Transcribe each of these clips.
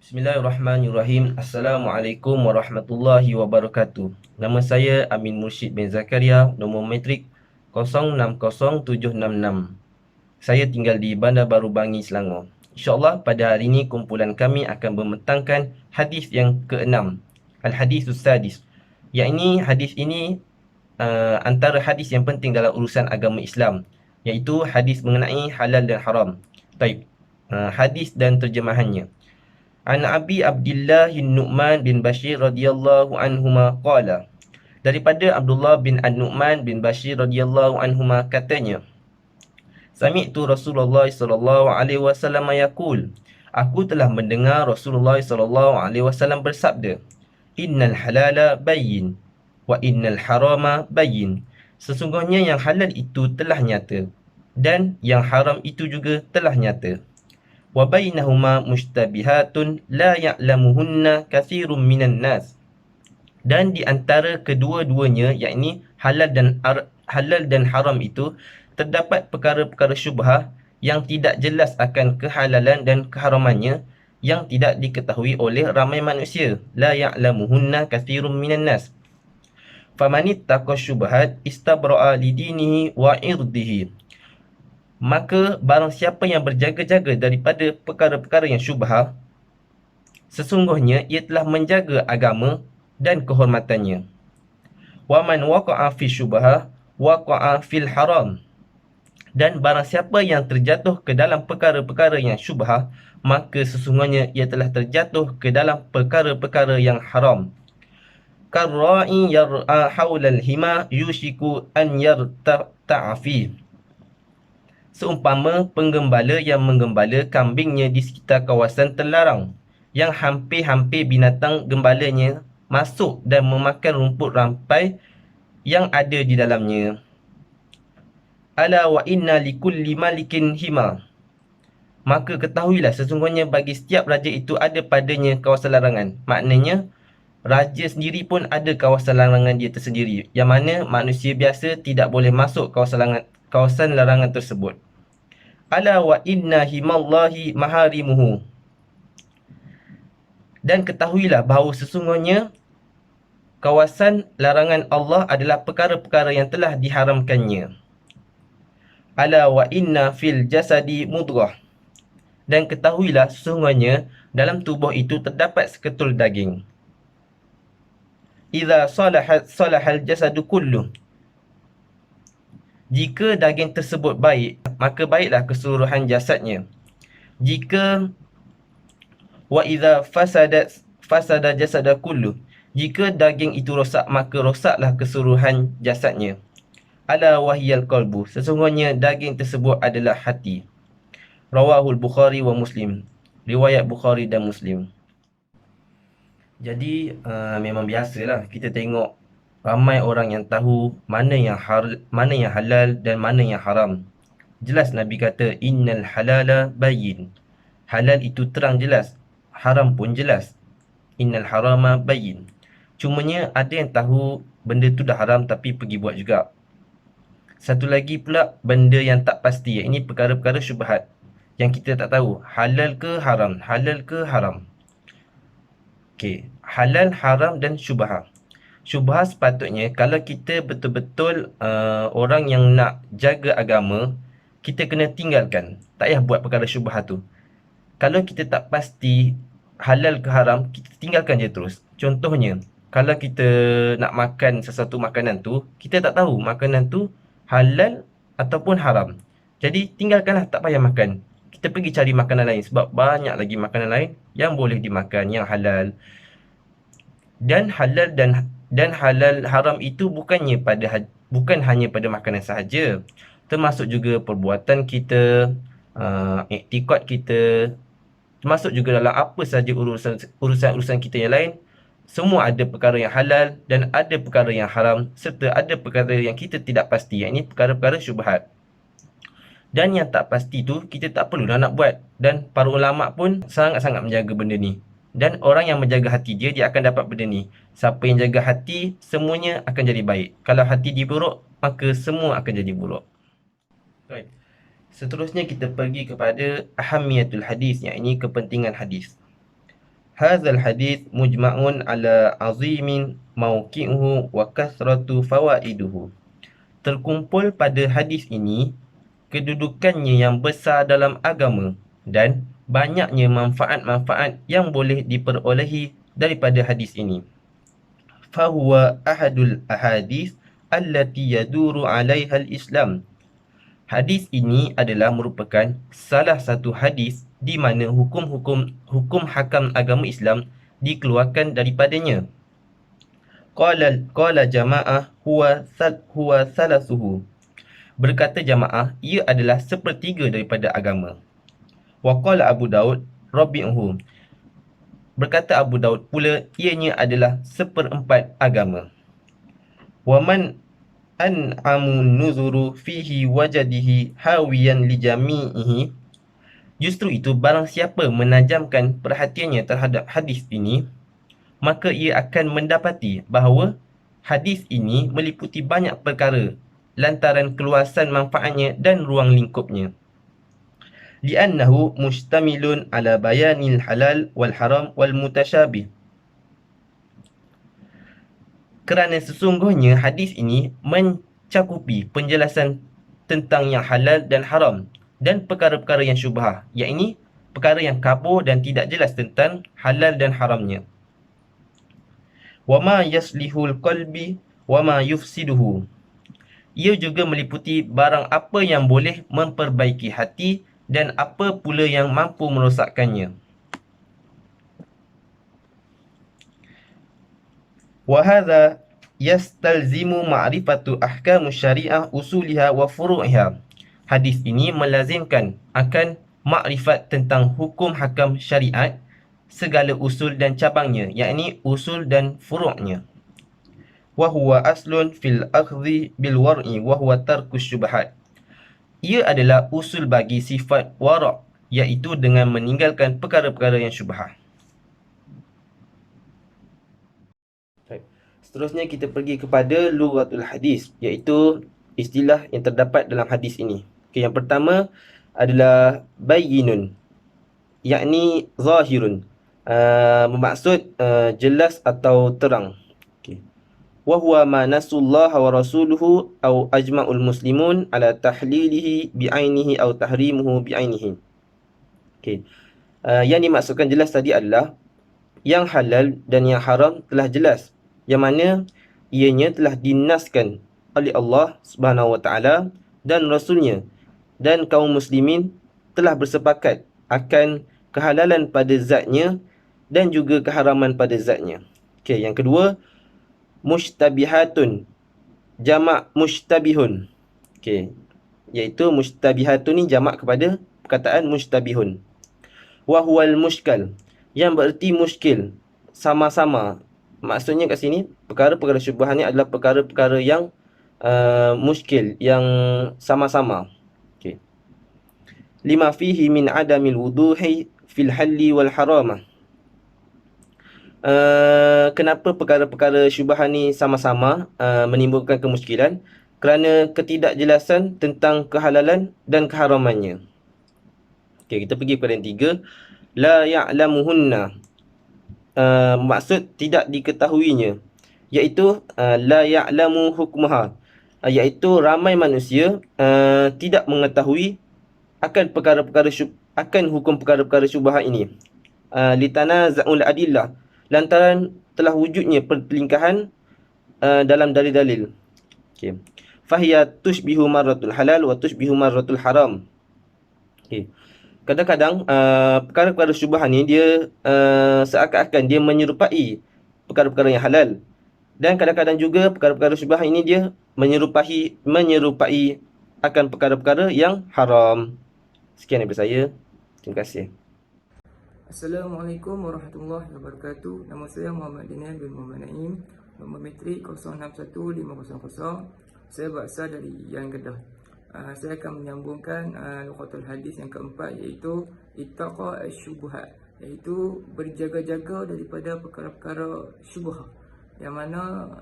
Bismillahirrahmanirrahim. Assalamualaikum warahmatullahi wabarakatuh. Nama saya Amin Mursyid bin Zakaria, nombor metrik 060766. Saya tinggal di Bandar Baru Bangi, Selangor. InsyaAllah pada hari ini kumpulan kami akan membentangkan hadis yang ke-6, Al-Hadithus Sadis. Yang ini, hadis ini antara hadis yang penting dalam urusan agama Islam, iaitu hadis mengenai halal dan haram. Baik, hadis dan terjemahannya. An Abi Abdullah Nu'man bin Bashir radhiyallahu anhuma qala. Daripada Abdullah bin An-Nu'man bin Bashir radhiyallahu anhuma katanya, Sami'tu Rasulullah sallallahu alaihi wasallam yaqul. Aku telah mendengar Rasulullah sallallahu alaihi wasallam bersabda, Innal halala bayyin wa innal harama bayyin. Sesungguhnya yang halal itu telah nyata dan yang haram itu juga telah nyata. Wa bainahuma mushtabihatun la ya'lamuhunna katsirun minan nas. Dan di antara kedua-duanya, yakni halal dan haram itu, terdapat perkara-perkara syubhah yang tidak jelas akan kehalalan dan keharamannya, yang tidak diketahui oleh ramai manusia. La ya'lamuhunna katsirun minan nas. Famanittaqa syubhat istabra'a lidinihi wa irdihi. Maka barang siapa yang berjaga-jaga daripada perkara-perkara yang syubhah, sesungguhnya ia telah menjaga agama dan kehormatannya. Wa man waqa'a fi syubhah waqa'a fil haram. Dan barang siapa yang terjatuh ke dalam perkara-perkara yang syubhah, maka sesungguhnya ia telah terjatuh ke dalam perkara-perkara yang haram. Karra'i yar'a hawlal hima yushiku an yarta'a fi. Seumpama penggembala yang menggembala kambingnya di sekitar kawasan terlarang, yang hampir-hampir binatang gembalanya masuk dan memakan rumput rampai yang ada di dalamnya. Ala wa inna likulli malikin hima. Maka ketahuilah sesungguhnya bagi setiap raja itu ada padanya kawasan larangan. Maknanya raja sendiri pun ada kawasan larangan dia tersendiri, yang mana manusia biasa tidak boleh masuk kawasan larangan tersebut. Ala wa inna himallahi maharimuhu. Dan ketahuilah bahawa sesungguhnya kawasan larangan Allah adalah perkara-perkara yang telah diharamkannya. Ala wa inna fil jasadi mudghah. Dan ketahuilah sesungguhnya dalam tubuh itu terdapat seketul daging. Idza salahal jasadu kullu. Jika daging tersebut baik, maka baiklah keseluruhan jasadnya. Jika wa idza fasada jasada kullu. Jika daging itu rosak, maka rosaklah keseluruhan jasadnya. Ala wahyal qalbu. Sesungguhnya daging tersebut adalah hati. Rawahul Bukhari wa Muslim. Riwayat Bukhari dan Muslim. Jadi memang biasalah kita tengok ramai orang yang tahu mana yang halal dan mana yang haram. Jelas Nabi kata innal halala bayyin. Halal itu terang jelas, haram pun jelas. Innal harama bayyin. Cumanya ada yang tahu benda tu dah haram tapi pergi buat juga. Satu lagi pula benda yang tak pasti, ini perkara-perkara syubhat yang kita tak tahu halal ke haram, halal ke haram. Okey, halal, haram dan syubhah. Syubhah sepatutnya kalau kita betul-betul orang yang nak jaga agama, kita kena tinggalkan. Tak payah buat perkara syubhah tu. Kalau kita tak pasti halal ke haram, kita tinggalkan je terus. Contohnya, kalau kita nak makan sesuatu makanan tu, kita tak tahu makanan tu halal ataupun haram. Jadi tinggalkanlah, tak payah makan. Kita pergi cari makanan lain sebab banyak lagi makanan lain yang boleh dimakan, yang halal. Dan halal dan halal haram itu bukan hanya pada makanan sahaja, termasuk juga perbuatan kita, iktikad kita, termasuk juga dalam apa sahaja urusan kita yang lain. Semua ada perkara yang halal dan ada perkara yang haram, serta ada perkara yang kita tidak pasti, iaitu perkara-perkara syubhat. Dan yang tak pasti tu kita tak perlulah nak buat, dan para ulama pun sangat-sangat menjaga benda ni. Dan orang yang menjaga hati dia akan dapat benda ni. Siapa yang jaga hati, semuanya akan jadi baik. Kalau hati dia buruk, maka semua akan jadi buruk. Baik. Seterusnya kita pergi kepada ahamiyatul hadis, iaitu kepentingan hadis. Hadzal hadits mujma'un ala azimin mawqi'uhu wa kathratu fawaiduhu. Terkumpul pada hadis ini kedudukannya yang besar dalam agama dan banyaknya manfaat-manfaat yang boleh diperolehi daripada hadis ini. Fahuwa ahadul ahadis allati yaduru 'alaiha al-Islam. Hadis ini adalah merupakan salah satu hadis di mana hukum hakam agama Islam dikeluarkan daripadanya. Qala jamaah huwa salasuhu. Berkata jamaah, ia adalah sepertiga daripada agama. Wa qala Abu Daud rabi'uhu. Berkata Abu Daud pula, ianya adalah seperempat agama. Wa man an'amu nuzuru fihi wajadihi hawiyan li jami'ihi. Justru itu, barang siapa menajamkan perhatiannya terhadap hadis ini, maka ia akan mendapati bahawa hadis ini meliputi banyak perkara lantaran keluasan manfaatnya dan ruang lingkupnya. Li'annahu mustamilun ala bayanil halal wal haram wal mutasyabih. Kerana sesungguhnya hadis ini mencakupi penjelasan tentang yang halal dan haram dan perkara-perkara yang syubhah, iaitu perkara yang kabur dan tidak jelas tentang halal dan haramnya. Wama yaslihul qalbi wama yufsiduhu. Ia juga meliputi barang apa yang boleh memperbaiki hati dan apa pula yang mampu merosakkannya. Wa hadza yastalzimu ma'rifatu ahkamus syariah usuliha wa furu'iha. Hadis ini melazimkan akan makrifat tentang hukum hakam syariat, segala usul dan cabangnya, yakni usul dan furu'nya. Wa huwa aslun fil akhdhi bil war'i wa huwa tarkus syubhat. Ia adalah usul bagi sifat wara', iaitu dengan meninggalkan perkara-perkara yang syubhah. Seterusnya kita pergi kepada lughatul hadis, iaitu istilah yang terdapat dalam hadis ini. Okay, yang pertama adalah bayyinun, yakni zahirun, bermaksud jelas atau terang. Okay. Wa huwa ma nasullaha wa rasuluhu aw ajma'ul muslimun ala tahlilihi bi'ainihi aw tahrimuhu bi'ainihi. Okay. Yang dimaksudkan jelas tadi adalah yang halal dan yang haram telah jelas, yang mana ianya telah dinaskan oleh Allah Subhanahu wa taala dan rasulnya, dan kaum muslimin telah bersepakat akan kehalalan pada zatnya dan juga keharaman pada zatnya. Okey, yang kedua, mushtabihatun, jamak mushtabihun. Okey, iaitu mushtabihatun ni jamak kepada perkataan mushtabihun. Wa huwal mushkal, yang bererti muskil, sama-sama. Maksudnya kat sini, perkara-perkara syubhah ni adalah perkara-perkara yang muskil, yang sama-sama. Okay. Lima fihi min adamil wuduhi fil halli wal haramah. Kenapa perkara-perkara syubhah ni sama-sama menimbulkan kemuskilan? Kerana ketidakjelasan tentang kehalalan dan keharamannya. Okay, kita pergi kepada yang tiga. La ya'lamuhunna. Maksud tidak diketahuinya, iaitu la ya'lamu hukmaha, iaitu ramai manusia tidak mengetahui akan perkara-perkara akan hukum perkara-perkara syubhat ini. Litanaza'ul adillah, lantaran telah wujudnya pertelingkahan dalam dalil-dalil. Okey. Fahiya tushbihu marratul halal wa tushbihu marratul haram. Okey. Kadang-kadang perkara-perkara syubhah ni dia seakan-akan dia menyerupai perkara-perkara yang halal, dan kadang-kadang juga perkara-perkara syubhah ini dia menyerupai akan perkara-perkara yang haram. Sekian daripada saya. Terima kasih. Assalamualaikum warahmatullahi wabarakatuh. Nama saya Muhammad Daniel bin Muhammad Naim, nombor metrik 061500. Saya berasal dari Yan Kedah. Saya akan menyambungkan lughatul hadis yang keempat, iaitu ittaqa asy-syubhat, iaitu berjaga-jaga daripada perkara-perkara syubhah, yang mana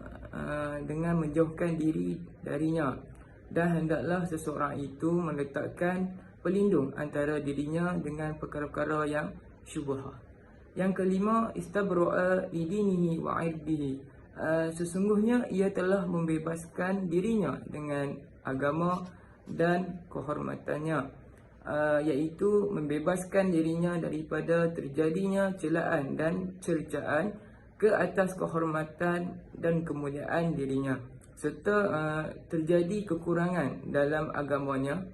dengan menjauhkan diri darinya, dan hendaklah seseorang itu meletakkan pelindung antara dirinya dengan perkara-perkara yang syubhah. Yang kelima, istabro'a lidinihi wa irdihi. Sesungguhnya ia telah membebaskan dirinya dengan agama dan kehormatannya, iaitu membebaskan dirinya daripada terjadinya celaan dan cercaan ke atas kehormatan dan kemuliaan dirinya, serta terjadi kekurangan dalam agamanya.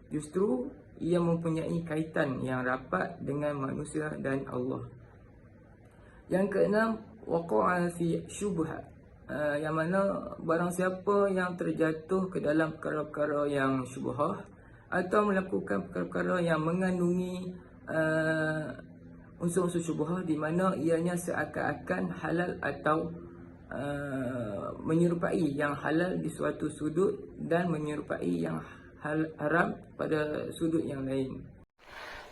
Justru ia mempunyai kaitan yang rapat dengan manusia dan Allah. Yang keenam, waqa'a fi syubhat, yang mana barang siapa yang terjatuh ke dalam perkara-perkara yang syubhah atau melakukan perkara-perkara yang mengandungi unsur-unsur syubhah, di mana ianya seakan-akan halal atau menyerupai yang halal di suatu sudut dan menyerupai yang haram pada sudut yang lain.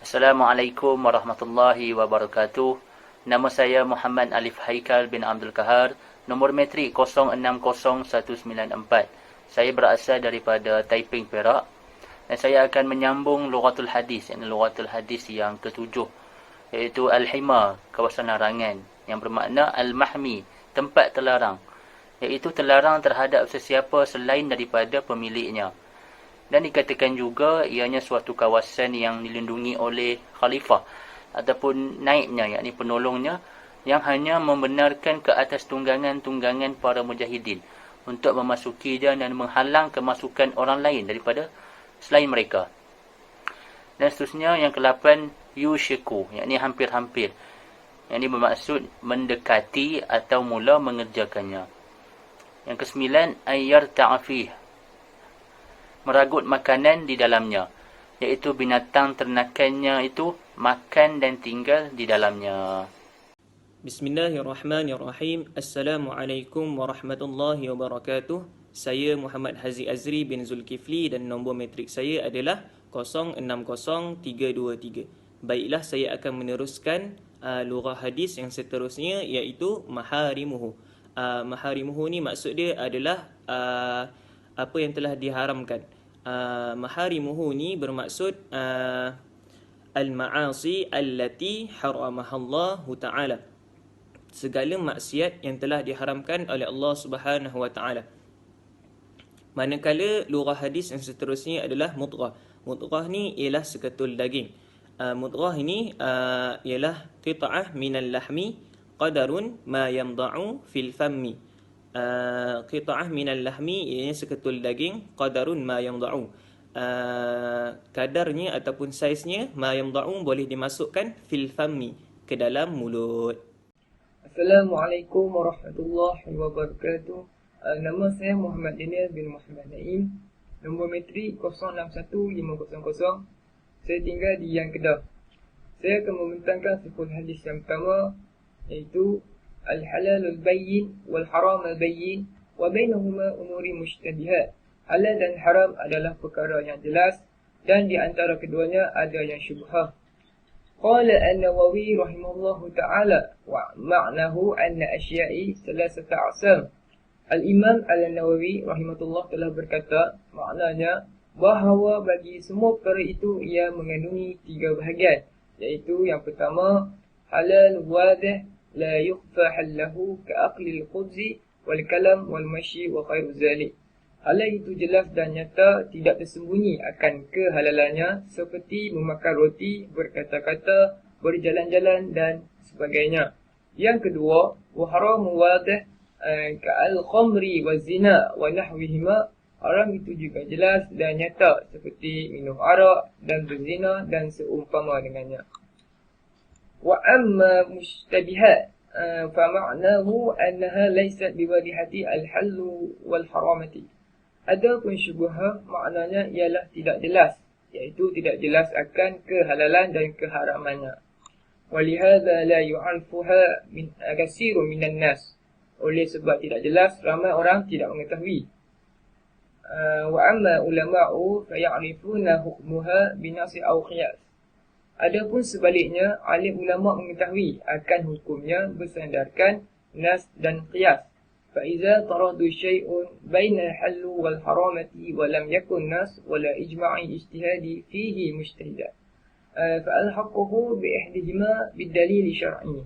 Assalamualaikum warahmatullahi wabarakatuh. Nama saya Muhammad Alif Haikal bin Abdul Kahar, nombor metrik 060194. Saya berasal daripada Taiping, Perak, dan saya akan menyambung lughatul hadis, lughatul hadis yang ketujuh, iaitu Al-Hima, kawasan larangan, yang bermakna Al-Mahmi, tempat terlarang, iaitu terlarang terhadap sesiapa selain daripada pemiliknya. Dan dikatakan juga ianya suatu kawasan yang dilindungi oleh khalifah ataupun naibnya, yakni penolongnya, yang hanya membenarkan ke atas tunggangan-tunggangan para mujahidin untuk memasukinya dan menghalang kemasukan orang lain daripada selain mereka. Dan seterusnya, yang ke-8, yushiku, yakni hampir-hampir, yang ini bermaksud mendekati atau mula mengerjakannya. Yang ke-9, ayyar ta'afih, meragut makanan di dalamnya, iaitu binatang ternakannya itu makan dan tinggal di dalamnya. Bismillahirrahmanirrahim. Assalamualaikum warahmatullahi wabarakatuh. Saya Muhammad Hazi Azri bin Zulkifli dan nombor metrik saya adalah 060323. Baiklah, saya akan meneruskan lugah hadis yang seterusnya, iaitu maharimuhu. Maharimuhu ni maksud dia adalah apa yang telah diharamkan. Maharimuhu ni bermaksud al-ma'asi allati haramahallahu ta'ala, segala maksiat yang telah diharamkan oleh Allah Subhanahu wa taala. Manakala lugah hadis yang seterusnya adalah mudghah. Mudghah ni ialah seketul daging. Mudghah ini ialah qita'ah minal lahmi qadarun ma yamda'u fil fammi. Qita'ah minal lahmi ianya seketul daging, qadarun ma yamda'u, kadarnya ataupun saiznya, ma yamda'u, boleh dimasukkan fil fammi, ke dalam mulut. Assalamualaikum warahmatullahi wabarakatuh. Nama saya Muhammad Daniel bin Muhammad Naim, nombor metrik 061500. Saya tinggal di Yang Kedah. Saya akan membentangkan fiqhul hadis yang pertama, iaitu al-halalul bayyin wal haramul bayyin wa bainahuma umuri mushtabihat. Halal dan haram adalah perkara yang jelas, dan di antara keduanya ada yang syubhah. Qala an-Nawawi rahimahullahu ta'ala wa ma'nahu anna asya'i salasata aqsam. Al-Imam Al-Nawawi rahimahullah telah berkata, maknanya bahawa bagi semua perkara itu ia mengandungi 3 bahagian, iaitu yang pertama, halal wadih la yukhfa hallahu ka'aqli al-khubzi wal kalam wal mashi wa khairu zalik. Halal itu jelas dan nyata, tidak tersembunyi akan kehalalannya, seperti memakan roti, berkata-kata, berjalan-jalan dan sebagainya. Yang kedua, wa haramu wadih ka'al khamri wa zina wa nahwihima. Haram itu juga jelas dan nyata, seperti minum arak dan berzina dan seumpama dengannya. Wa amma mushtabihat fa ma'nahu annaha laysat biwadihati al-hallu wal haramati. Adapun syubhah maknanya ialah tidak jelas, iaitu tidak jelas akan kehalalan dan keharamannya. Walihadza la yu'alfuha min katsirun minan nas. Oleh sebab tidak jelas, ramai orang tidak mengetahui. Wa amma ulama'u fa ya'rifuna hukmuha binasi aw qiyas. Adapun sebaliknya, alim ulama mengetahui akan hukumnya bersandarkan nas dan qiyas. فإذا تراد شيء بين الحل والحرامة ولم يكن نص ولا إجماع اجتهادي فيه مجتهدا. fa'alhaqahu bi'ihdihima bidalil syar'i.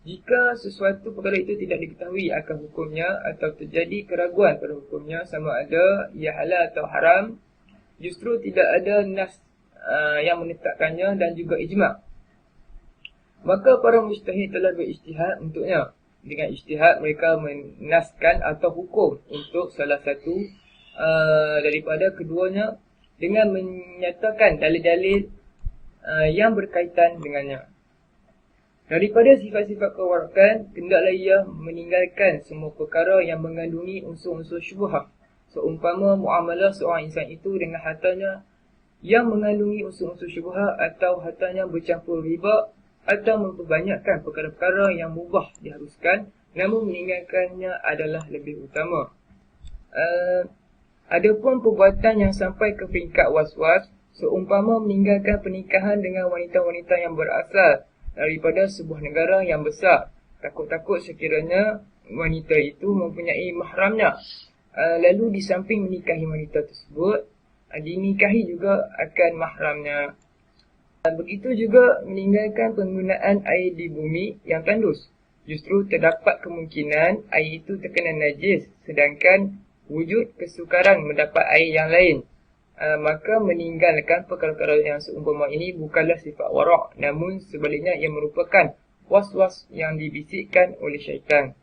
Jika sesuatu perkara itu tidak diketahui akan hukumnya atau terjadi keraguan pada hukumnya sama ada ia halal atau haram, justru tidak ada nas yang menetapkannya dan juga ijma', maka para mujtahid telah berijtihad untuknya. Dengan ijtihad mereka menaskan atau hukum untuk salah satu daripada keduanya dengan menyatakan dalil-dalil yang berkaitan dengannya. Daripada sifat-sifat kewarakan, hendaklah ia meninggalkan semua perkara yang mengandungi unsur-unsur syubhat. Seumpama muamalah seorang insan itu dengan hartanya yang mengandungi unsur-unsur syubhat, atau hartanya bercampur riba, atau memperbanyakkan perkara-perkara yang mubah diharuskan, namun meninggalkannya adalah lebih utama. Adapun perbuatan yang sampai ke peringkat was-was, seumpama meninggalkan pernikahan dengan wanita-wanita yang berasal daripada sebuah negara yang besar, takut-takut sekiranya wanita itu mempunyai mahramnya, lalu di samping menikahi wanita tersebut, dinikahi juga akan mahramnya. Begitu juga meninggalkan penggunaan air di bumi yang tandus. Justru terdapat kemungkinan air itu terkena najis, sedangkan wujud kesukaran mendapat air yang lain. Maka meninggalkan perkara-perkara yang seumpama ini bukanlah sifat wara', namun sebaliknya ia merupakan was-was yang dibisikkan oleh syaitan.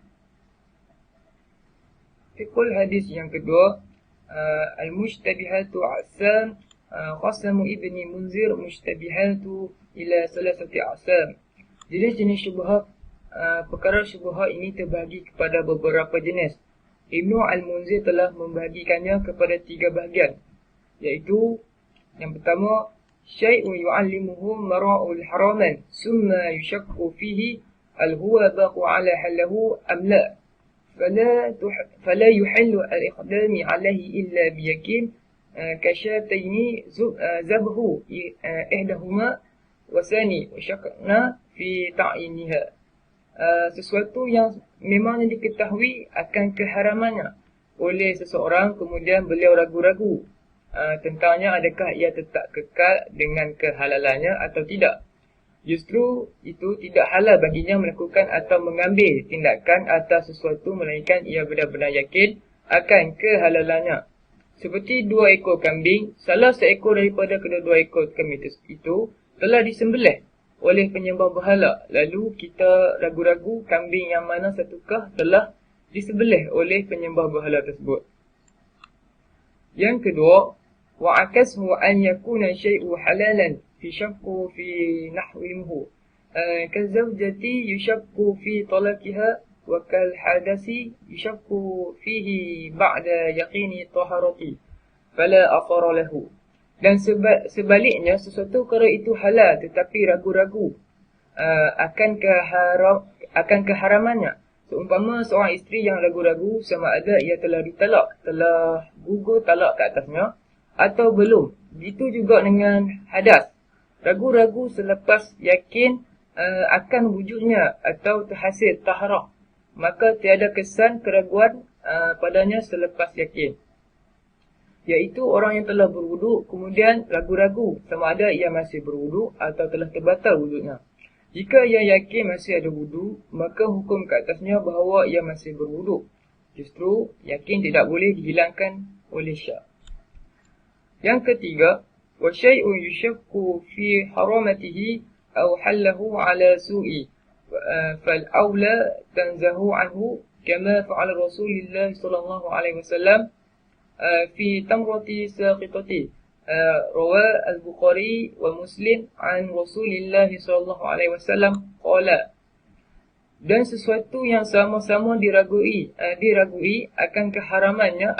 Fiqhul hadis yang kedua, al-mushtabihatu a'sam, qasamu Ibni Munzir mushtabihatu ila salasati a'sam. Jenis-jenis syubhat, perkara syubhat ini terbahagi kepada beberapa jenis. Ibnu Al-Munzir telah membahagikannya kepada 3 bahagian, iaitu yang pertama, syai'un yu'allimuhu mara'ul haraman summa yushakku fihi al-huwa baqu ala halahu am la fala yuhallu al-iqdami alaihi illa biyakin kasyataini zabhu ihdahuma wasani wasyakna fi ta'iniha. Sesuatu yang memang diketahui akan keharamannya oleh seseorang, kemudian beliau ragu-ragu tentangnya adakah ia tetap kekal dengan kehalalannya atau tidak. Justru itu tidak halal baginya melakukan atau mengambil tindakan atas sesuatu melainkan ia benar-benar yakin akan kehalalannya. Seperti 2 ekor kambing, salah seekor daripada kedua-dua ekor kambing itu telah disembelih oleh penyembah berhala, lalu kita ragu-ragu kambing yang mana satukah telah disembelih oleh penyembah berhala tersebut. Yang kedua, وعكسه أن يكون الشيء حلالا يشك في نحوه كالزوجة يشك في طلاقها وكالحدث يشك فيه بعد يقين طهارته فلا أثر له. Dan sebaliknya, sesuatu perkara itu halal tetapi ragu-ragu akan keharamannya. Seumpama seorang isteri yang ragu-ragu sama ada ia telah ditalak, telah gugur talak ke atasnya atau belum. Begitu juga dengan hadas, ragu-ragu selepas yakin akan wujudnya atau terhasil taharah, maka tiada kesan keraguan padanya selepas yakin. Iaitu orang yang telah berwuduk kemudian ragu-ragu sama ada ia masih berwuduk atau telah terbatal wuduknya. Jika ia yakin masih ada wuduk, maka hukum ke atasnya bahawa ia masih berwuduk. Justru yakin tidak boleh dihilangkan oleh syak. Yang ketiga, wa syai'un yushakku fi haramatihi aw hallahu ala su'i fal aula tanzahu anhu kama fa'ala Rasulullah sallallahu alaihi wasallam fi tamrati saqitati rawa al-Bukhari wa Muslim an Rasulullah sallallahu alaihi wasallam qala. Dan sesuatu yang sama-sama diragui akan keharamannya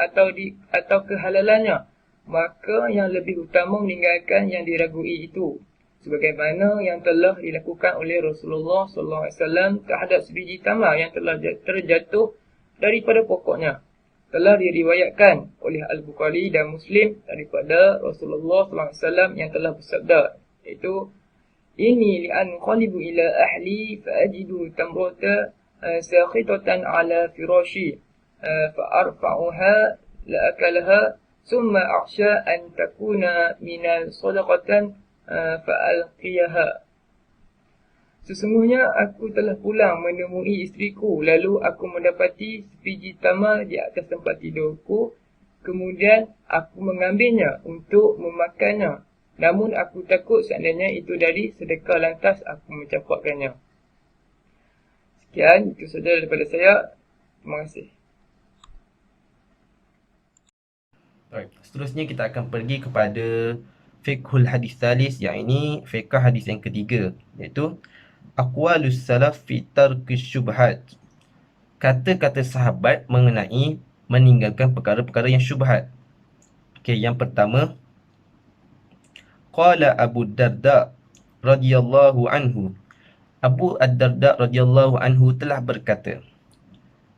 atau kehalalannya, maka yang lebih utama meninggalkan yang diragui itu, sebagaimana yang telah dilakukan oleh Rasulullah SAW terhadap sebiji tamar yang telah terjatuh daripada pokoknya. Telah diriwayatkan oleh Al-Bukhari dan Muslim daripada Rasulullah SAW yang telah bersabda, iaitu ini li'an qalibu ila ahli fa'ajidu tamrata sakhitatan ala firashi fa'arfa'uha la'akalaha ثم أخشى أن تكون من صدقة fa'alqiyaha. Sesungguhnya aku telah pulang menemui isteriku, lalu aku mendapati sebiji tamar di atas tempat tidurku. Kemudian aku mengambilnya untuk memakannya. Namun aku takut seandainya itu dari sedekah, lantas aku mencampakkannya. Sekian, itu saja daripada saya. Terima kasih. Alright. Seterusnya kita akan pergi kepada fiqhul hadis salis, yang ini fiqh hadis yang ketiga, iaitu aqwalus salaf fi tarkis syubhat. Kata-kata sahabat mengenai meninggalkan perkara-perkara yang syubhat. Okey, yang pertama, qala Abu Darda radhiyallahu anhu. Abu Ad-Darda radhiyallahu anhu telah berkata,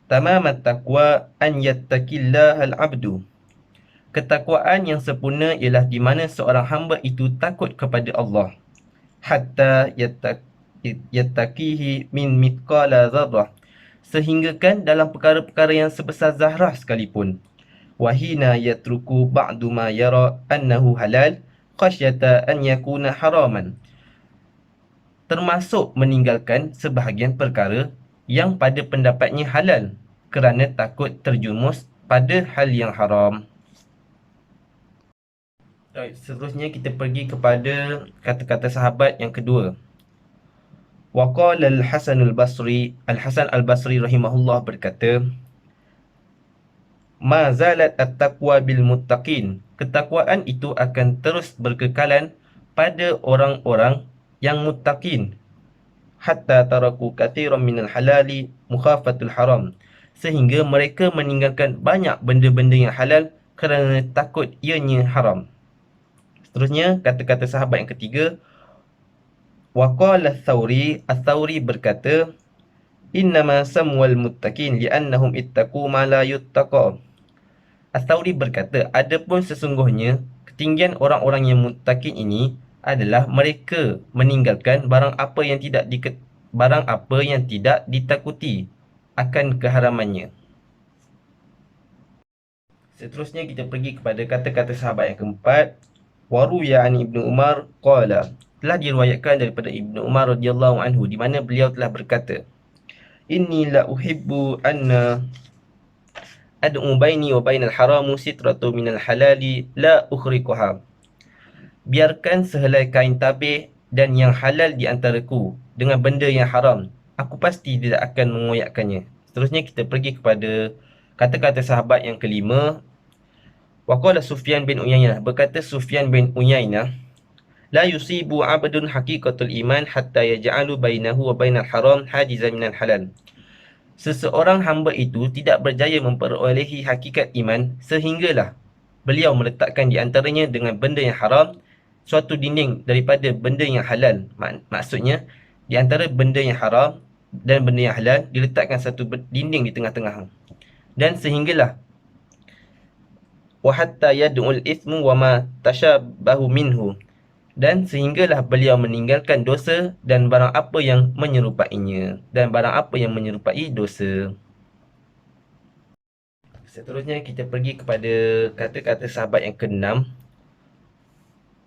tamamat taqwa an yattaqillaha al-'abdu. Ketakwaan yang sempurna ialah di mana seorang hamba itu takut kepada Allah, hatta yattaqihi min mithqala dzarrah, sehinggakan dalam perkara-perkara yang sebesar zarah sekalipun. Wahina yatruku ba'du ma yara annahu halal khasyata an yakuna haraman, termasuk meninggalkan sebahagian perkara yang pada pendapatnya halal kerana takut terjumus pada hal yang haram. Seterusnya kita pergi kepada kata-kata sahabat yang kedua. Waqala Al-Hasan Al-Basri, Al-Hasan Al-Basri rahimahullah berkata, ma zalat at-taqwa bil muttaqin. Ketakwaan itu akan terus berkekalan pada orang-orang yang muttaqin, hatta taraku katsiran minal halali mukhafatul haram, sehingga mereka meninggalkan banyak benda-benda yang halal kerana takut ianya haram. Seterusnya kata-kata sahabat yang ketiga, waqala Ats-Tsauri, Ats-Tsauri berkata, innama samwal muttaqin li'annahum ittaqu ma la yuttaqa. Ats-Tsauri berkata, adapun sesungguhnya ketinggian orang-orang yang muttaqin ini adalah mereka meninggalkan barang apa yang tidak ditakuti akan keharamannya. Seterusnya kita pergi kepada kata-kata sahabat yang keempat. Waruya an Ibnu Umar qala, telah diriwayatkan daripada Ibnu Umar radhiyallahu anhu, di mana beliau telah berkata, inni la uhibbu anna ad'u baini wa bainal haramu sitratu minal halali la ukhriquha. Biarkan sehelai kain tabir dan yang halal di antaraku dengan benda yang haram, aku pasti tidak akan mengoyakkannya. Seterusnya kita pergi kepada kata-kata sahabat yang kelima. Waqala Sufyan bin Uyainah, berkata Sufyan bin Uyainah, la yusibu 'abdun haqiqatul iman hatta yaj'alu bainahu wa bainal haram hajizan minal halal. Seseorang hamba itu tidak berjaya memperolehi hakikat iman sehinggalah beliau meletakkan di antaranya dengan benda yang haram suatu dinding daripada benda yang halal. Maksudnya, di antara benda yang haram dan benda yang halal diletakkan satu dinding di tengah-tengah. Dan sehinggalah wa hatta yad'ul ithmu wa ma tashabahu minhu, dan sehinggalah beliau meninggalkan dosa dan barang apa yang menyerupainya, dosa. Seterusnya kita pergi kepada kata-kata sahabat yang keenam.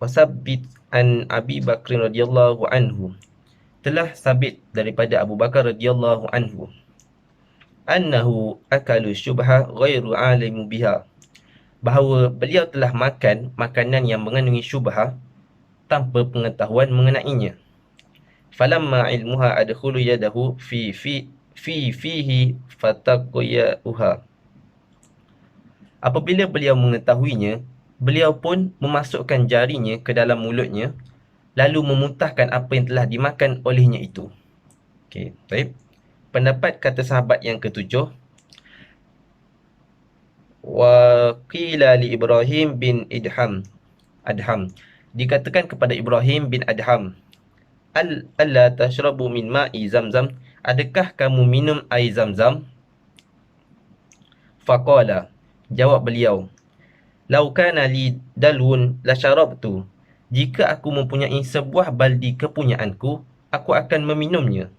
Wasabbit an Abi Bakr radhiyallahu anhu, telah sabit daripada Abu Bakar radhiyallahu anhu, annahu akalu syubha ghairu alimu biha, bahawa beliau telah makan makanan yang mengandungi syubhah tanpa pengetahuan mengenainya. Falamma ilmuha adkhulu yadahu fihi fataqiyuha. Apabila beliau mengetahuinya, beliau pun memasukkan jarinya ke dalam mulutnya, lalu memuntahkan apa yang telah dimakan olehnya itu. Okey, baik. Pendapat kata sahabat yang ketujuh. Wa qila li Ibrahim bin Adham, dikatakan kepada Ibrahim bin Adham, alla tashrabu min ma'i zamzam, adakah kamu minum air zamzam? Faqala, jawab beliau, lau kana li dalwun la syarabtu, jika aku mempunyai sebuah baldi kepunyaanku, aku akan meminumnya.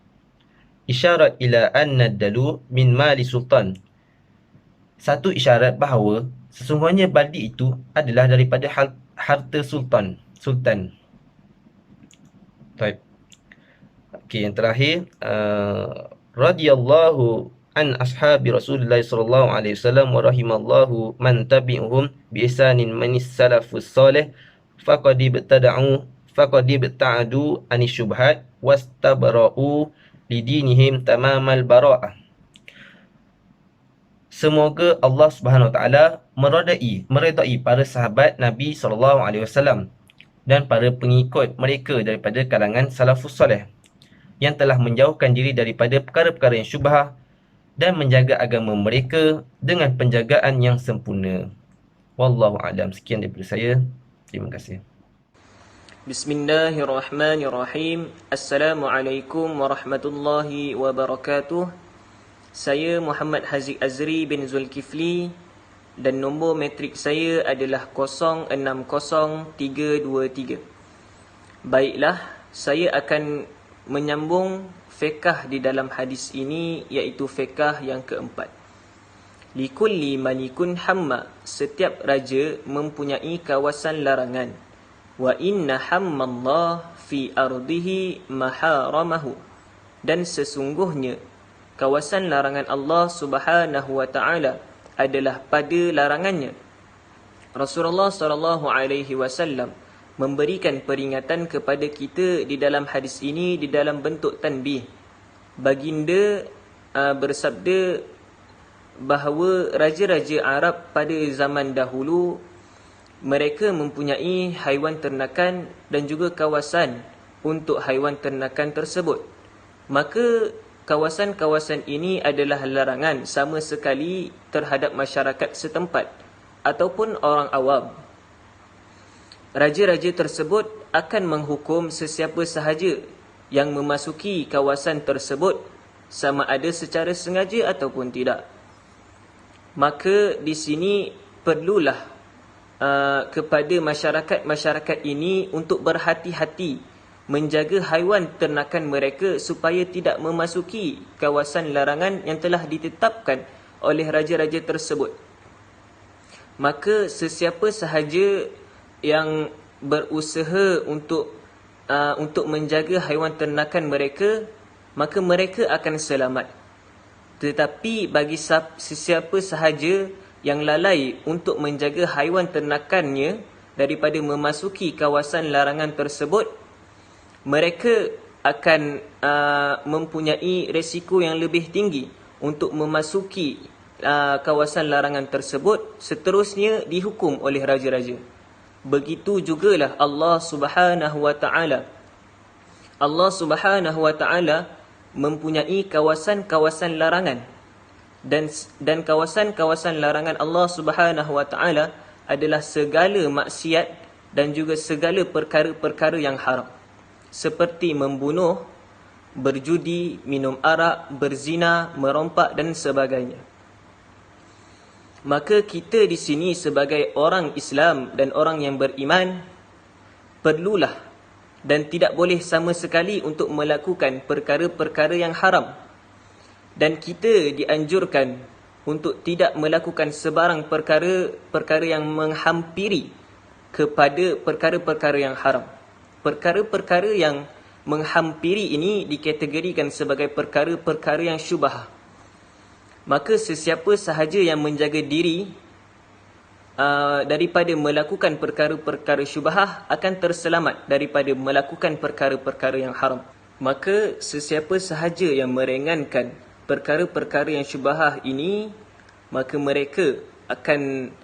Isyarat ila anna dalu min mali sultan, satu isyarat bahawa sesungguhnya baldi itu adalah daripada harta sultan. Baik. Okey, yang terakhir, radhiyallahu an ashabi Rasulillah sallallahu alaihi wasallam wa rahimallahu man tabi'uhum bi ihsanin manis salafus salih faqad ibta'adu anis syubhat wastabra'u lidinihim tamamal bara'ah. Semoga Allah Subhanahu Wa Taala meredai para sahabat Nabi sallallahu alaihi wasallam dan para pengikut mereka daripada kalangan salafus salih yang telah menjauhkan diri daripada perkara-perkara yang syubhah dan menjaga agama mereka dengan penjagaan yang sempurna. Wallahu a'lam. Sekian daripada saya. Terima kasih. Bismillahirrahmanirrahim. Assalamualaikum warahmatullahi wabarakatuh. Saya Muhammad Haziq Azri bin Zulkifli dan nombor metrik saya adalah 060323. Baiklah, saya akan menyambung fiqh di dalam hadis ini, iaitu fiqh yang keempat. Likulli malikun hamma, setiap raja mempunyai kawasan larangan. Wa inna hammallah fi ardihi maharamahu, dan sesungguhnya kawasan larangan Allah Subhanahu wa taala adalah pada larangannya. Rasulullah sallallahu alaihi wasallam memberikan peringatan kepada kita di dalam hadis ini di dalam bentuk tanbih. Baginda bersabda bahawa raja-raja Arab pada zaman dahulu mereka mempunyai haiwan ternakan dan juga kawasan untuk haiwan ternakan tersebut. Maka kawasan-kawasan ini adalah larangan sama sekali terhadap masyarakat setempat ataupun orang awam. Raja-raja tersebut akan menghukum sesiapa sahaja yang memasuki kawasan tersebut, sama ada secara sengaja ataupun tidak. Maka di sini perlulah kepada masyarakat-masyarakat ini untuk berhati-hati menjaga haiwan ternakan mereka supaya tidak memasuki kawasan larangan yang telah ditetapkan oleh raja-raja tersebut. Maka sesiapa sahaja yang berusaha untuk menjaga haiwan ternakan mereka, maka mereka akan selamat. Tetapi bagi sesiapa sahaja yang lalai untuk menjaga haiwan ternakannya daripada memasuki kawasan larangan tersebut, mereka akan mempunyai resiko yang lebih tinggi untuk memasuki kawasan larangan tersebut, seterusnya dihukum oleh raja-raja. Begitu jugalah Allah Subhanahu wa taala. Allah Subhanahu wa taala mempunyai kawasan-kawasan larangan, dan kawasan-kawasan larangan Allah Subhanahu wa taala adalah segala maksiat dan juga segala perkara-perkara yang haram, seperti membunuh, berjudi, minum arak, berzina, merompak dan sebagainya. Maka kita di sini sebagai orang Islam dan orang yang beriman perlulah dan tidak boleh sama sekali untuk melakukan perkara-perkara yang haram. Dan kita dianjurkan untuk tidak melakukan sebarang perkara-perkara yang menghampiri kepada perkara-perkara yang haram. Perkara-perkara yang menghampiri ini dikategorikan sebagai perkara-perkara yang syubhah. Maka sesiapa sahaja yang menjaga diri daripada melakukan perkara-perkara syubhah akan terselamat daripada melakukan perkara-perkara yang haram. Maka sesiapa sahaja yang meringankan perkara-perkara yang syubhah ini, maka mereka akan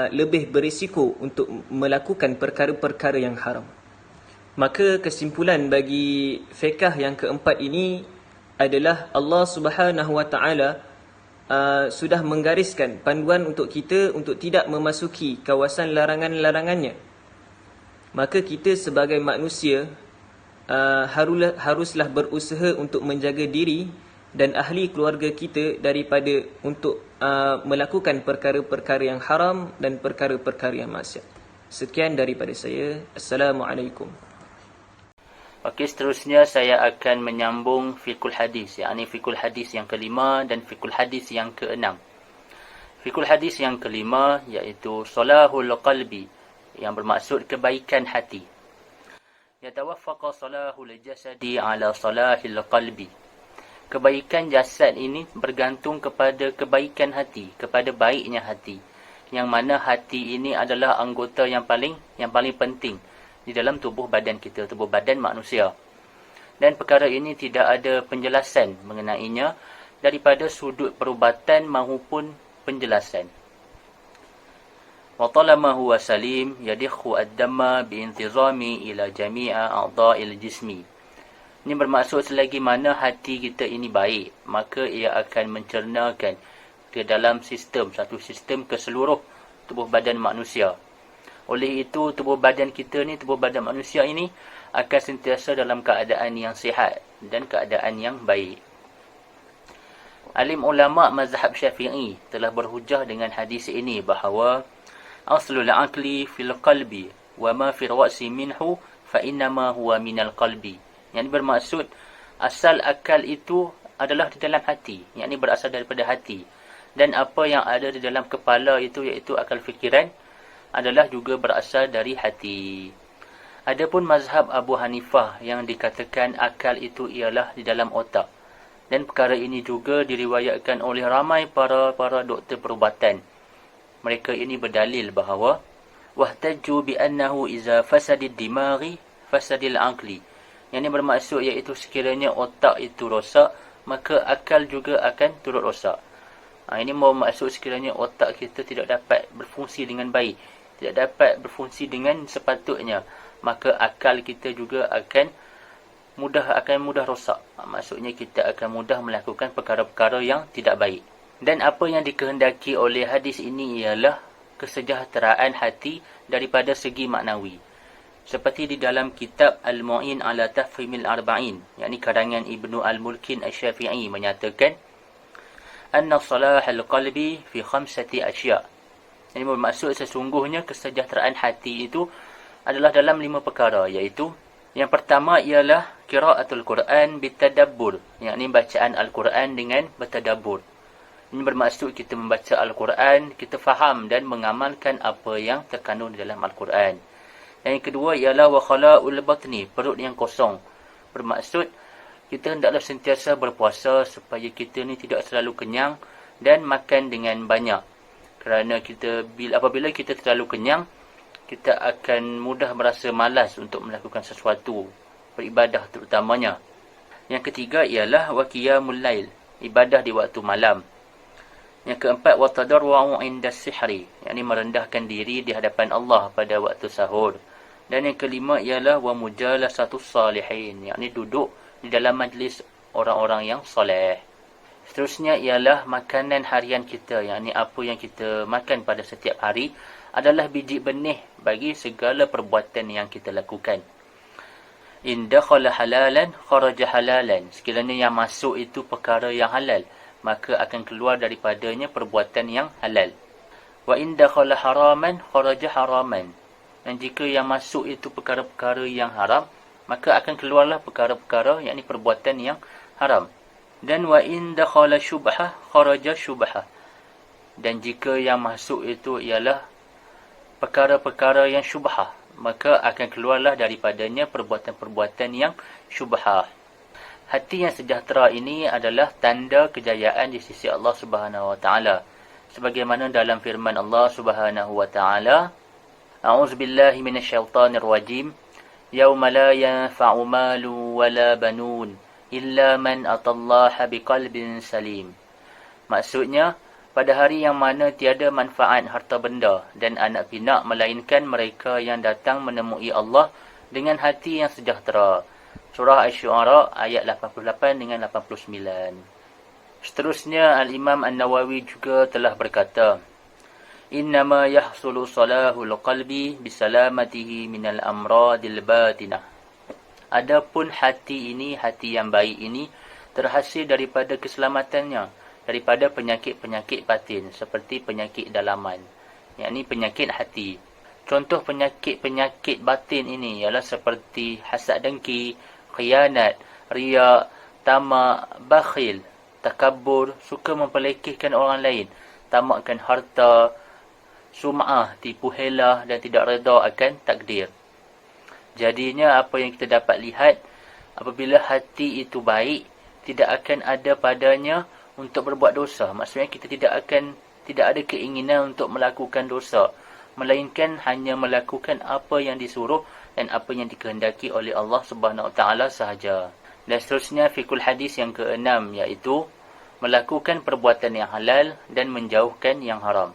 lebih berisiko untuk melakukan perkara-perkara yang haram. Maka kesimpulan bagi fiqh yang keempat ini adalah Allah Subhanahu wa taala sudah menggariskan panduan untuk kita untuk tidak memasuki kawasan larangan-larangannya. Maka kita sebagai manusia haruslah berusaha untuk menjaga diri dan ahli keluarga kita daripada untuk melakukan perkara-perkara yang haram dan perkara-perkara yang maksiat. Sekian daripada saya. Assalamualaikum. Okey, seterusnya saya akan menyambung fiqhul hadis, yakni fiqhul hadis yang kelima dan fiqhul hadis yang keenam. Fiqhul hadis yang kelima iaitu salahul qalbi, yang bermaksud kebaikan hati. Yatawaffaqa salahul jasadi ala salahil qalbi. Kebaikan jasad ini bergantung kepada kebaikan hati, kepada baiknya hati. Yang mana hati ini adalah anggota yang paling penting di dalam tubuh badan kita, tubuh badan manusia. Dan perkara ini tidak ada penjelasan mengenainya daripada sudut perubatan maupun penjelasan. Wa talama huwa salim yadikhu ad-damma biintizami ila jami'a a'dha'il jismi. Ini bermaksud selagi mana hati kita ini baik, maka ia akan mencernakan ke dalam satu sistem ke seluruh tubuh badan manusia. Oleh itu, tubuh badan kita ni, tubuh badan manusia ini akan sentiasa dalam keadaan yang sihat dan keadaan yang baik. Alim ulama mazhab Syafi'i telah berhujah dengan hadis ini bahawa aslul aqli fil qalbi wa ma fi ra'si minhu fa innama huwa minal qalbi. Yang bermaksud asal akal itu adalah di dalam hati, yang ini berasal daripada hati. Dan apa yang ada di dalam kepala itu, iaitu akal fikiran, adalah juga berasal dari hati. Adapun mazhab Abu Hanifah yang dikatakan akal itu ialah di dalam otak. Dan perkara ini juga diriwayatkan oleh ramai para doktor perubatan. Mereka ini berdalil bahawa wahtajju bi annahu iza fasadid dimaghi fasadil aqli. Yang ini bermaksud iaitu sekiranya otak itu rosak, maka akal juga akan turut rosak. Ini bermaksud sekiranya otak kita tidak dapat berfungsi dengan baik, tidak dapat berfungsi dengan sepatutnya, maka akal kita juga akan mudah rosak. Maksudnya kita akan mudah melakukan perkara-perkara yang tidak baik. Dan apa yang dikehendaki oleh hadis ini ialah kesejahteraan hati daripada segi maknawi. Seperti di dalam kitab Al-Mu'in ala Tafhimil Arba'in, yakni karangan Ibnu Al-Mulkin Asy-Syafi'i menyatakan anna salahal qalbi fi khamsati asya'. Ini bermaksud sesungguhnya kesejahteraan hati itu adalah dalam 5 perkara, iaitu yang pertama ialah qiraatul Quran bitadabbur, yakni bacaan Al-Quran dengan bertadabbur. Ini bermaksud kita membaca Al-Quran, kita faham dan mengamalkan apa yang terkandung di dalam Al-Quran. Yang kedua ialah wa khala'ul batni, perut yang kosong. Bermaksud kita hendaklah sentiasa berpuasa supaya kita ni tidak selalu kenyang dan makan dengan banyak. Kerana apabila kita terlalu kenyang, kita akan mudah merasa malas untuk melakukan sesuatu, beribadah terutamanya. Yang ketiga ialah wa qiyamul lail, ibadah di waktu malam. Yang keempat wa tadarru'u 'inda sihri, yakni merendahkan diri di hadapan Allah pada waktu sahur. Dan yang kelima ialah wa mujalasatus salihin, yakni duduk di dalam majlis orang-orang yang soleh. Seterusnya ialah makanan harian kita, yakni apa yang kita makan pada setiap hari adalah biji benih bagi segala perbuatan yang kita lakukan. In dakhala halalan kharaja halalan, sekiranya yang masuk itu perkara yang halal, maka akan keluar daripadanya perbuatan yang halal. Wa in dakhala haraman kharaja haraman, dan jika yang masuk itu perkara-perkara yang haram, maka akan keluarlah perkara-perkara, yakni perbuatan yang haram. Dan wa in dakhala syubhah kharaja syubhah, dan jika yang masuk itu ialah perkara-perkara yang syubhah, maka akan keluarlah daripadanya perbuatan-perbuatan yang syubhah. Hati yang sejahtera ini adalah tanda kejayaan di sisi Allah Subhanahu wa taala. Sebagaimana dalam firman Allah Subhanahu wa taala, A'udzubillahi minasyaitonir rajim. Yauma la yanfa'u malu wala banun illa man atallaha biqalbin salim. Maksudnya, pada hari yang mana tiada manfaat harta benda dan anak pinak melainkan mereka yang datang menemui Allah dengan hati yang sejahtera. Surah Asy-Syu'ara ayat 88 dengan 89. Seterusnya Al-Imam An-Nawawi juga telah berkata, Innama yahsulu salahul qalbi bisalamatihi minal amradil batinah. Adapun hati ini, hati yang baik ini, terhasil daripada keselamatannya, daripada penyakit-penyakit batin, seperti penyakit dalaman, yakni penyakit hati. Contoh penyakit-penyakit batin ini ialah seperti hasad dengki, khianat, riya, tamak, bakhil, takabbur, suka memperlekehkan orang lain, tamakkan harta, sum'ah, tipu helah dan tidak redha akan takdir. Jadinya apa yang kita dapat lihat, apabila hati itu baik, tidak akan ada padanya untuk berbuat dosa. Maksudnya kita tidak ada keinginan untuk melakukan dosa, melainkan hanya melakukan apa yang disuruh dan apa yang dikehendaki oleh Allah Subhanahu Wa Taala sahaja. Dan seterusnya fikul hadis yang keenam, iaitu melakukan perbuatan yang halal dan menjauhkan yang haram.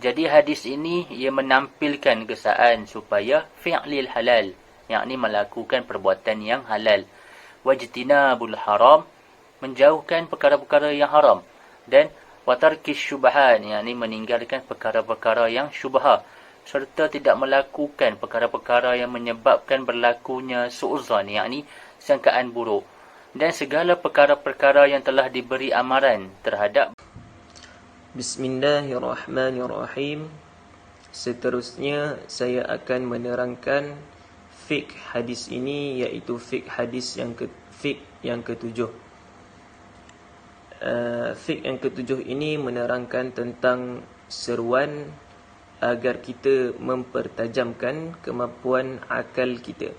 Jadi hadis ini ia menampilkan kesan supaya fi'lil halal, yakni melakukan perbuatan yang halal, wajtinabul haram, menjauhkan perkara-perkara yang haram, dan watarkis syubhan, yakni meninggalkan perkara-perkara yang syubhah, serta tidak melakukan perkara-perkara yang menyebabkan berlakunya su'uzan, yakni sangkaan buruk, dan segala perkara-perkara yang telah diberi amaran terhadap. Bismillahirrahmanirrahim. Seterusnya saya akan menerangkan fiqh hadis ini, iaitu fiqh hadis yang ketujuh. Fiqh yang ketujuh ini menerangkan tentang seruan agar kita mempertajamkan kemampuan akal kita.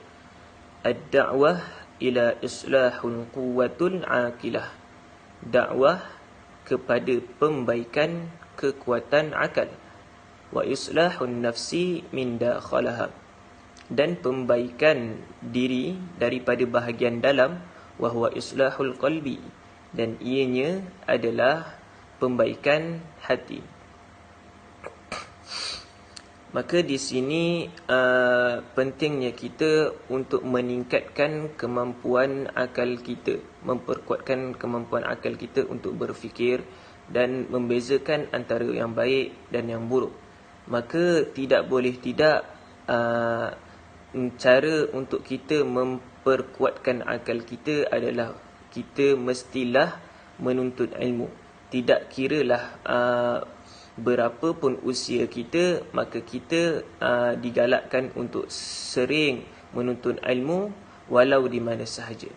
Ad-da'wah ila islahul quwwatul aqilah. Dakwah kepada pembaikan kekuatan akal. Wa islahun nafsi min dakhalaha. Dan pembaikan diri daripada bahagian dalam. Wa huwa islahul qalbi. Dan ianya adalah pembaikan hati. Maka di sini pentingnya kita untuk meningkatkan kemampuan akal kita, memperkuatkan kemampuan akal kita untuk berfikir dan membezakan antara yang baik dan yang buruk. Maka tidak boleh tidak cara untuk kita memperkuatkan akal kita adalah kita mestilah menuntut ilmu. Tidak kiralah berapa pun usia kita, maka kita digalakkan untuk sering menuntut ilmu walau di mana sahaja.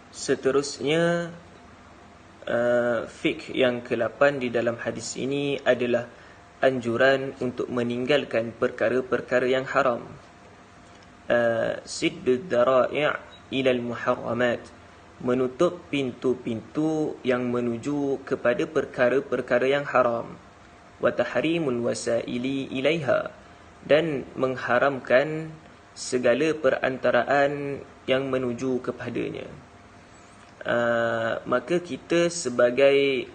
Seterusnya, fiqh yang ke-8 di dalam hadis ini adalah anjuran untuk meninggalkan perkara-perkara yang haram. Siddud dara'i' ilal muharramat, menutup pintu-pintu yang menuju kepada perkara-perkara yang haram. Wa tahrimul wasaili ilaiha, dan mengharamkan segala perantaraan yang menuju kepadanya. Maka kita sebagai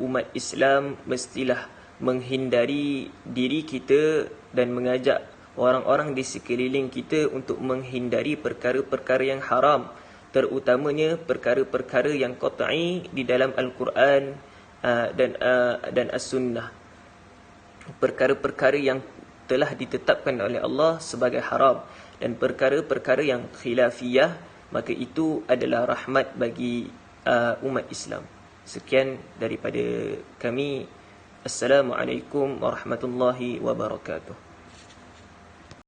umat Islam mestilah menghindari diri kita dan mengajak orang-orang di sekeliling kita untuk menghindari perkara-perkara yang haram, terutamanya perkara-perkara yang qat'i di dalam Al-Quran dan As-Sunnah. Perkara-perkara yang telah ditetapkan oleh Allah sebagai haram, dan perkara-perkara yang khilafiyah, maka itu adalah rahmat bagi umat Islam. Sekian daripada kami. Assalamualaikum warahmatullahi wabarakatuh.